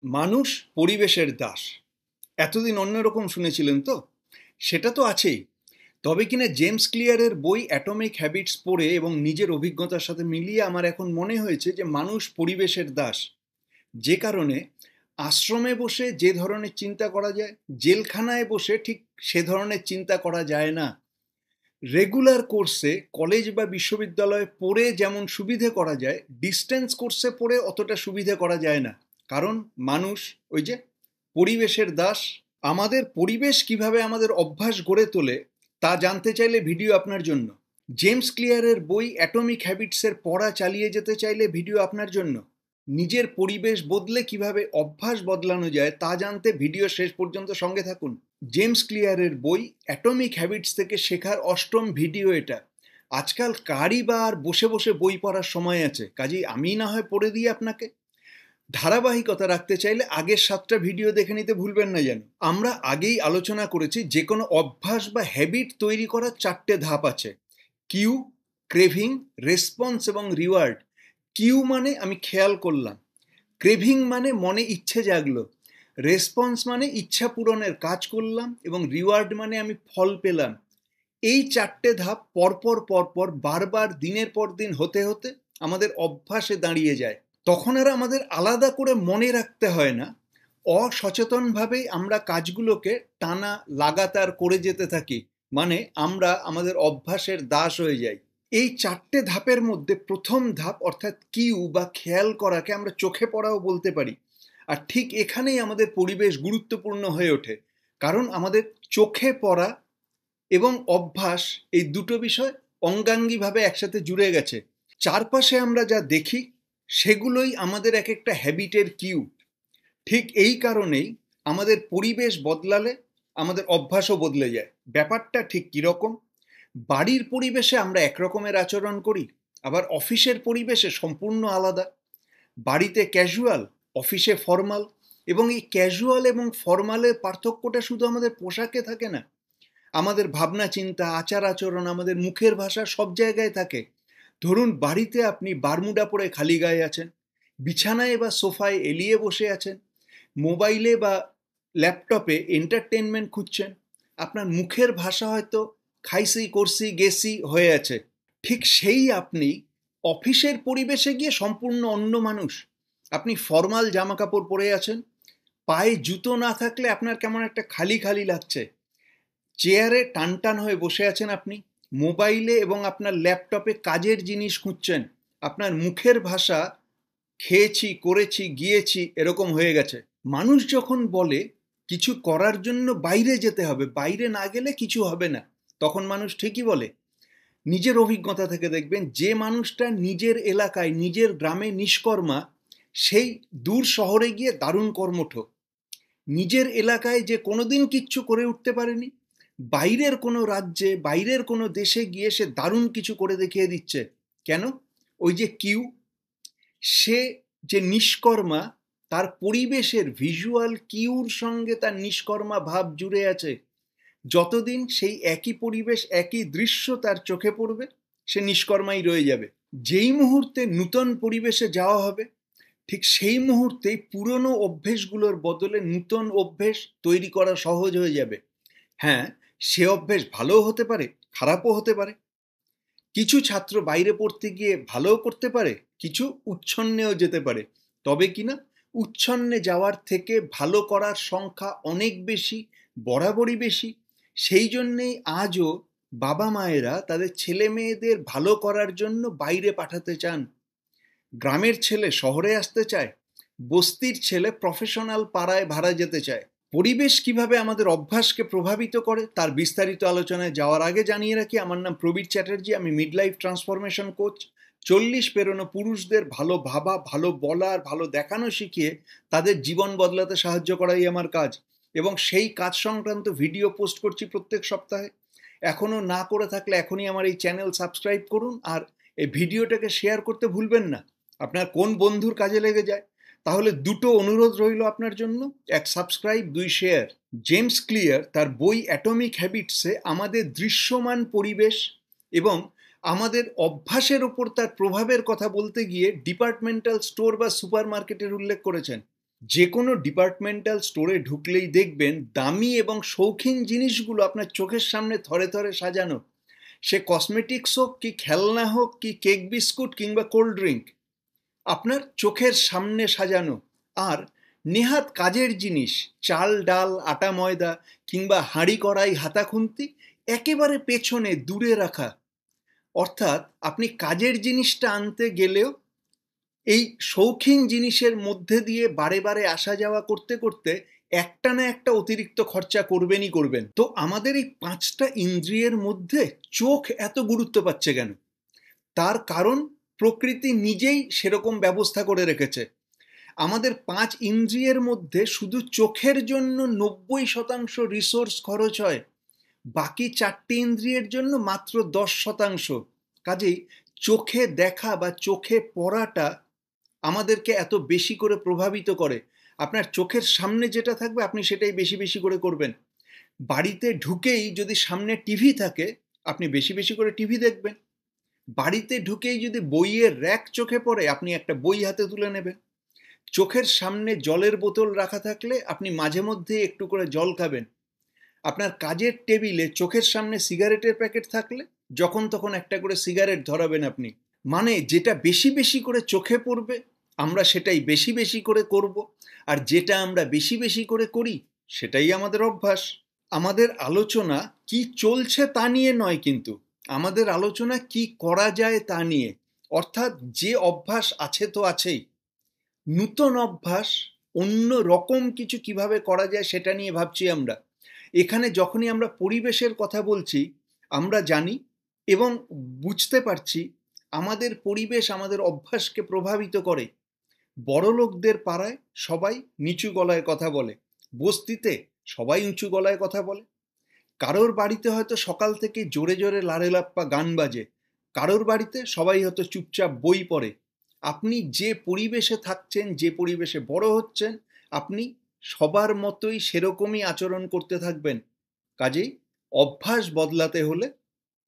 মানুষ পরিবেশের দাস। এতদিন অন্যরকম শুনেছিলেন তো? সেটা তো আছেই। তবে কিনা জেমস ক্লিয়ারের বই অ্যাটমিক হ্যাবিটস পড়ে এবং নিজের অভিজ্ঞতার সাথে মিলিয়ে আমার এখন মনে হয়েছে যে মানুষ পরিবেশের দাস। যে কারণে আশ্রমে বসে যে ধরনের চিন্তা করা যায়, জেলখানায় বসে ঠিক সে ধরনের চিন্তা করা যায় না। রেগুলার কোর্সে কলেজ বা বিশ্ববিদ্যালয়ে পড়ে যেমন সুবিধে করা যায়, ডিস্টেন্স কোর্সে পড়ে অতটা সুবিধে করা যায় না। কারণ মানুষ ওই যে পরিবেশের দাস। আমাদের পরিবেশ কিভাবে আমাদের অভ্যাস গড়ে তোলে তা জানতে চাইলে ভিডিও আপনার জন্য। জেমস ক্লিয়ারের বই অ্যাটমিক হ্যাবিটসের পড়া চালিয়ে যেতে চাইলে ভিডিও আপনার জন্য। নিজের পরিবেশ বদলে কিভাবে অভ্যাস বদলানো যায় তা জানতে ভিডিও শেষ পর্যন্ত সঙ্গে থাকুন। জেমস ক্লিয়ারের বই অ্যাটমিক হ্যাবিটস থেকে শেখার অষ্টম ভিডিও এটা। আজকাল কারই বা আর বসে বসে বই পড়ার সময় আছে, কাজেই আমি না হয় পড়ে দিই আপনাকে। ধারাবাহিকতা রাখতে চাইলে আগের 7টা ভিডিও দেখে নিতে ভুলবেন না যেন। আমরা আগেই আলোচনা করেছি যে কোনো অভ্যাস বা হ্যাবিট তৈরি করার 4টে ধাপ আছে: কিউ, ক্রেভিং, রেসপন্স এবং রিওয়ার্ড। কিউ মানে আমি খেয়াল করলাম, ক্রেভিং মানে মনে ইচ্ছে জাগলো, রেসপন্স মানে ইচ্ছা পূরণের কাজ করলাম এবং রিওয়ার্ড মানে আমি ফল পেলাম। এই 4টে ধাপ পরপর পরপর বারবার দিনের পর দিন হতে হতে আমাদের অভ্যাসে দাঁড়িয়ে যায়। তখন আর আমাদের আলাদা করে মনে রাখতে হয় না, অসচেতনভাবেই আমরা কাজগুলোকে টানা লাগাতার করে যেতে থাকি। মানে আমরা আমাদের অভ্যাসের দাস হয়ে যাই। এই 4টে ধাপের মধ্যে প্রথম ধাপ অর্থাৎ কিউ বা খেয়াল করাকে আমরা চোখে পড়াও বলতে পারি। আর ঠিক এখানেই আমাদের পরিবেশ গুরুত্বপূর্ণ হয়ে ওঠে, কারণ আমাদের চোখে পড়া এবং অভ্যাস এই দুটো বিষয় অঙ্গাঙ্গিভাবে একসাথে জুড়ে গেছে। চারপাশে আমরা যা দেখি সেগুলোই আমাদের এক একটা হ্যাবিটের কিউ। ঠিক এই কারণেই আমাদের পরিবেশ বদলালে আমাদের অভ্যাসও বদলে যায়। ব্যাপারটা ঠিক কীরকম? বাড়ির পরিবেশে আমরা একরকমের আচরণ করি, আবার অফিসের পরিবেশে সম্পূর্ণ আলাদা। বাড়িতে ক্যাজুয়াল, অফিসে ফর্মাল। এবং এই ক্যাজুয়াল এবং ফর্মালের পার্থক্যটা শুধু আমাদের পোশাকে থাকে না, আমাদের ভাবনা চিন্তা, আচার আচরণ, আমাদের মুখের ভাষা সব জায়গায় থাকে। ধরুন বাড়িতে আপনি বারমুডা পরে খালি গায়ে আছেন, বিছানায় বা সোফায় এলিয়ে বসে আছেন, মোবাইলে বা ল্যাপটপে এন্টারটেনমেন্ট খুঁজছেন। আপনার মুখের ভাষা হয়তো খাইসি, করসি, গেসি হয়ে আছে। ঠিক সেই আপনি অফিসের পরিবেশে গিয়ে সম্পূর্ণ অন্য মানুষ। আপনি ফর্মাল জামা কাপড় পরে আছেন, পায়ে জুতো না থাকলে আপনার কেমন একটা খালি খালি লাগছে। চেয়ারে টান টান হয়ে বসে আছেন আপনি, মোবাইলে এবং আপনার ল্যাপটপে কাজের জিনিস খুঁজছেন। আপনার মুখের ভাষা খেয়েছি, করেছি, গিয়েছি এরকম হয়ে গেছে। মানুষ যখন বলে কিছু করার জন্য বাইরে যেতে হবে, বাইরে না গেলে কিছু হবে না, তখন মানুষ ঠিকই বলে। নিজের অভিজ্ঞতা থেকে দেখবেন, যে মানুষটা নিজের এলাকায়, নিজের গ্রামে নিষ্কর্মা, সেই দূর শহরে গিয়ে দারুণ কর্মঠ। নিজের এলাকায় যে কোনোদিন কিচ্ছু করে উঠতে পারেনি, বাইরের কোনো রাজ্যে, বাইরের কোনো দেশে গিয়ে সে দারুণ কিছু করে দেখিয়ে দিচ্ছে। কেন? ওই যে কিউ। সে যে নিষ্কর্মা, তার পরিবেশের ভিজুয়াল কিউর সঙ্গে তার নিষ্কর্মা ভাব জুড়ে আছে। যতদিন সেই একই পরিবেশ, একই দৃশ্য তার চোখে পড়বে, সে নিষ্কর্মাই রয়ে যাবে। যেই মুহূর্তে নূতন পরিবেশে যাওয়া হবে, ঠিক সেই মুহূর্তেই পুরনো অভ্যেসগুলোর বদলে নূতন অভ্যেস তৈরি করা সহজ হয়ে যাবে। হ্যাঁ, সে অভ্যেস ভালোও হতে পারে, খারাপও হতে পারে। কিছু ছাত্র বাইরে পড়তে গিয়ে ভালোও করতে পারে, কিছু উচ্ছন্নেও যেতে পারে। তবে কিনা উচ্ছন্নে যাওয়ার থেকে ভালো করার সংখ্যা অনেক বেশি, বরাবরই বেশি। সেই জন্যেই আজও বাবা মায়েরা তাদের ছেলে মেয়েদের ভালো করার জন্য বাইরে পাঠাতে চান। গ্রামের ছেলে শহরে আসতে চায়, বস্তির ছেলে প্রফেশনাল পাড়ায় ভাড়া যেতে চায়। পরিবেশ কিভাবে আমাদের অভ্যাসকে প্রভাবিত করে তার বিস্তারিত আলোচনায় যাওয়ার আগে জানিয়ে রাখি, আমার নাম প্রবীর চ্যাটার্জি, আমি মিড লাইফ ট্রান্সফরমেশন কোচ। 40 পেরোনো পুরুষদের ভালো ভাবা, ভালো বলার, ভালো দেখানো শিখিয়ে তাদের জীবন বদলাতে সাহায্য করাই আমার কাজ, এবং সেই কাজ সংক্রান্ত ভিডিও পোস্ট করছি প্রত্যেক সপ্তাহে। এখনও না করে থাকলে এখনই আমার এই চ্যানেল সাবস্ক্রাইব করুন, আর এই ভিডিওটাকে শেয়ার করতে ভুলবেন না। আপনার কোন বন্ধুর কাজে লেগে যায়? তাহলে দুটো অনুরোধ রইল আপনার জন্য: 1 সাবস্ক্রাইব, 2 শেয়ার। জেমস ক্লিয়ার তার বই অ্যাটমিক হ্যাবিটসে আমাদের দৃশ্যমান পরিবেশ এবং আমাদের অভ্যাসের ওপর তার প্রভাবের কথা বলতে গিয়ে ডিপার্টমেন্টাল স্টোর বা সুপার মার্কেটের উল্লেখ করেছেন। যে কোনো ডিপার্টমেন্টাল স্টোরে ঢুকলেই দেখবেন দামি এবং শৌখিন জিনিসগুলো আপনার চোখের সামনে থরে থরে সাজানো। সে কসমেটিক্স হোক কি খেলনা হোক কি কেক বিস্কুট কিংবা কোল্ড ড্রিঙ্ক, আপনার চোখের সামনে সাজানো। আর নেহাত কাজের জিনিস, চাল ডাল আটা ময়দা কিংবা হাঁড়ি কড়াই হাতা খুন্তি একেবারে পেছনে দূরে রাখা। অর্থাৎ আপনি কাজের জিনিসটা আনতে গেলেও এই শৌখিন জিনিসের মধ্যে দিয়ে বারে বারে আসা যাওয়া করতে করতে একটা না একটা অতিরিক্ত খরচা করবেনই করবেন। তো আমাদের এই 5টা ইন্দ্রিয়ের মধ্যে চোখ এত গুরুত্ব পাচ্ছে কেন? তার কারণ প্রকৃতি নিজেই সেরকম ব্যবস্থা করে রেখেছে। আমাদের 5 ইন্দ্রিয়ের মধ্যে শুধু চোখের জন্য 90% রিসোর্স খরচ হয়, বাকি 4টে ইন্দ্রিয়ের জন্য মাত্র 10%। কাজেই চোখে দেখা বা চোখে পড়াটা আমাদেরকে এত বেশি করে প্রভাবিত করে। আপনার চোখের সামনে যেটা থাকবে আপনি সেটাই বেশি বেশি করে করবেন। বাড়িতে ঢুকেই যদি সামনে টিভি থাকে আপনি বেশি বেশি করে টিভি দেখবেন। বাড়িতে ঢুকেই যদি বইয়ের র্যাক চোখে পড়ে আপনি একটা বই হাতে তুলে নেবেন। চোখের সামনে জলের বোতল রাখা থাকলে আপনি মাঝে মধ্যে একটু করে জল খাবেন। আপনার কাজের টেবিলে চোখের সামনে সিগারেটের প্যাকেট থাকলে যখন তখন একটা করে সিগারেট ধরাবেন আপনি। মানে যেটা বেশি বেশি করে চোখে পড়বে আমরা সেটাই বেশি বেশি করে করব, আর যেটা আমরা বেশি বেশি করে করি সেটাই আমাদের অভ্যাস। আমাদের আলোচনা কি চলছে তা নিয়ে নয়, কিন্তু আমাদের আলোচনা কি করা যায় তা নিয়ে। অর্থাৎ যে অভ্যাস আছে তো আছেই, নূতন অভ্যাস অন্য রকম কিছু কিভাবে করা যায় সেটা নিয়ে ভাবছি আমরা। এখানে যখনই আমরা পরিবেশের কথা বলছি আমরা জানি এবং বুঝতে পারছি আমাদের পরিবেশ আমাদের অভ্যাসকে প্রভাবিত করে। বড়লোকদের পাড়ায় সবাই নিচু গলায় কথা বলে, বস্তিতে সবাই উঁচু গলায় কথা বলে। কারোর বাড়িতে হয়তো সকাল থেকে জোরে জোরে লারেলাপ্পা গান বাজে, কারোর বাড়িতে সবাই হয়তো চুপচাপ বই পড়ে। আপনি যে পরিবেশে থাকছেন, যে পরিবেশে বড় হচ্ছেন, আপনি সবার মতোই সেরকমই আচরণ করতে থাকবেন। কাজেই অভ্যাস বদলাতে হলে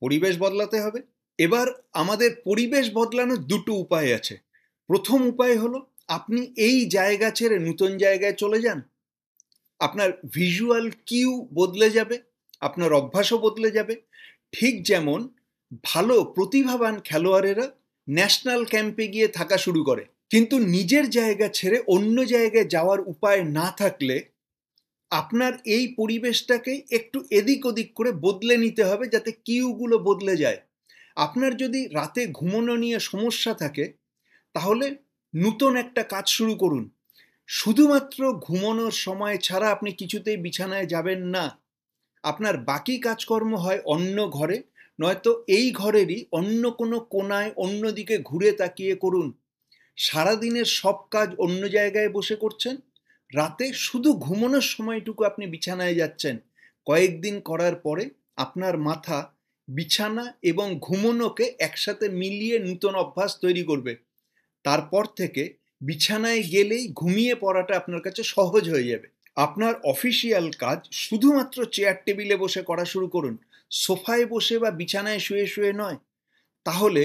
পরিবেশ বদলাতে হবে। এবার আমাদের পরিবেশ বদলানোর দুটো উপায় আছে। প্রথম উপায় হলো আপনি এই জায়গা ছেড়ে নতুন জায়গায় চলে যান। আপনার ভিজুয়াল কিউ বদলে যাবে, আপনার অভ্যাসও বদলে যাবে। ঠিক যেমন ভালো প্রতিভাবান খেলোয়াড়েরা ন্যাশনাল ক্যাম্পে গিয়ে থাকা শুরু করে, কিন্তু নিজের জায়গা ছেড়ে অন্য জায়গায় যাওয়ার উপায় না থাকলে আপনার এই পরিবেশটাকে একটু এদিক ওদিক করে বদলে নিতে হবে যাতে কিউগুলো বদলে যায়। আপনার যদি রাতে ঘুমানো নিয়ে সমস্যা থাকে তাহলে নতুন একটা কাজ শুরু করুন। শুধুমাত্র ঘুমানোর সময় ছাড়া আপনি কিছুতেই বিছানায় যাবেন না। আপনার বাকি কাজকর্ম হয় অন্য ঘরে, নয়তো এই ঘরেরই অন্য কোনো কোনায় অন্যদিকে ঘুরে তাকিয়ে করুন। সারাদিনের সব কাজ অন্য জায়গায় বসে করছেন, রাতে শুধু ঘুমানোর সময়টুকু আপনি বিছানায় যাচ্ছেন। কয়েকদিন করার পরে আপনার মাথা বিছানা এবং ঘুমানোকে একসাথে মিলিয়ে নতুন অভ্যাস তৈরি করবে। তারপর থেকে বিছানায় গেলেই ঘুমিয়ে পড়াটা আপনার কাছে সহজ হয়ে যাবে। আপনার অফিসিয়াল কাজ শুধুমাত্র চেয়ার টেবিলে বসে করা শুরু করুন, সোফায় বসে বা বিছানায় শুয়ে শুয়ে নয়। তাহলে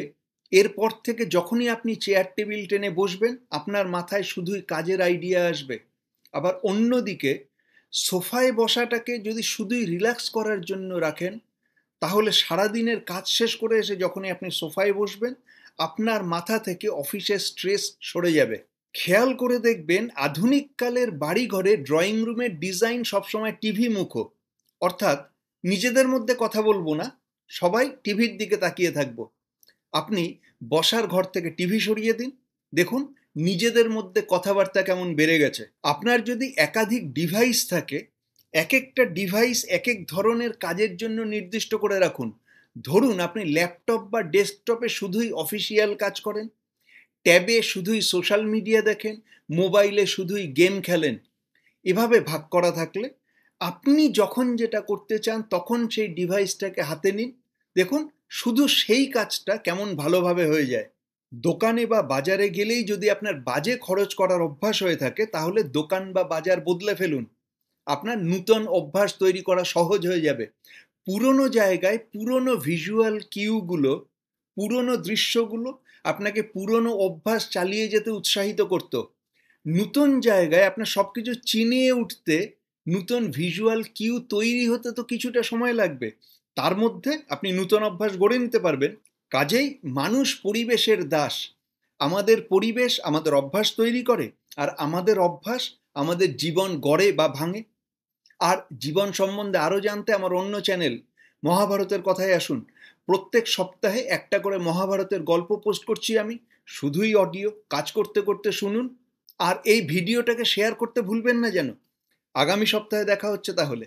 এরপর থেকে যখনই আপনি চেয়ার টেবিল টেনে বসবেন আপনার মাথায় শুধুই কাজের আইডিয়া আসবে। আবার অন্যদিকে সোফায় বসাটাকে যদি শুধুই রিল্যাক্স করার জন্য রাখেন তাহলে সারাদিনের কাজ শেষ করে এসে যখনই আপনি সোফায় বসবেন আপনার মাথা থেকে অফিসের স্ট্রেস সরে যাবে। খেয়াল করে দেখবেন আধুনিক কালের বাড়িঘরে ড্রয়িং রুমের ডিজাইন সবসময় টিভি মুখো। অর্থাৎ নিজেদের মধ্যে কথা বলবো না, সবাই টিভির দিকে তাকিয়ে থাকবো। আপনি বসার ঘর থেকে টিভি সরিয়ে দিন, দেখুন নিজেদের মধ্যে কথাবার্তা কেমন বেড়ে গেছে। আপনার যদি একাধিক ডিভাইস থাকে এক একটা ডিভাইস এক এক ধরনের কাজের জন্য নির্দিষ্ট করে রাখুন। ধরুন আপনি ল্যাপটপ বা ডেস্কটপে শুধুই অফিসিয়াল কাজ করেন, ট্যাবে শুধুই সোশ্যাল মিডিয়া দেখেন, মোবাইলে শুধুই গেম খেলেন। এভাবে ভাগ করা থাকলে আপনি যখন যেটা করতে চান তখন সেই ডিভাইসটাকে হাতে নিন, দেখুন শুধু সেই কাজটা কেমন ভালোভাবে হয়ে যায়। দোকানে বা বাজারে গেলেই যদি আপনার বাজে খরচ করার অভ্যাস হয়ে থাকে তাহলে দোকান বা বাজার বদলে ফেলুন, আপনার নূতন অভ্যাস তৈরি করা সহজ হয়ে যাবে। পুরনো জায়গায় পুরনো ভিজুয়াল কিউগুলো, পুরনো দৃশ্যগুলো আপনাকে পুরনো অভ্যাস চালিয়ে যেতে উৎসাহিত করত। নতুন জায়গায় আপনার সব কিছু চিনিয়ে উঠতে, নতুন ভিজুয়াল কিউ তৈরি হতে তো কিছুটা সময় লাগবে। তার মধ্যে আপনি নতুন অভ্যাস গড়ে নিতে পারবেন। কাজেই মানুষ পরিবেশের দাস। আমাদের পরিবেশ আমাদের অভ্যাস তৈরি করে, আর আমাদের অভ্যাস আমাদের জীবন গড়ে বা ভাঙে। আর জীবন সম্বন্ধে আরও জানতে আমার অন্য চ্যানেল মহাভারতের কথায় আসুন। প্রত্যেক সপ্তাহে একটা করে মহাভারতের গল্প পোস্ট করছি আমি, শুধুই অডিও। কাজ করতে করতে শুনুন, আর এই ভিডিওটাকে শেয়ার করতে ভুলবেন না যেন। আগামী সপ্তাহে দেখা হচ্ছে তাহলে।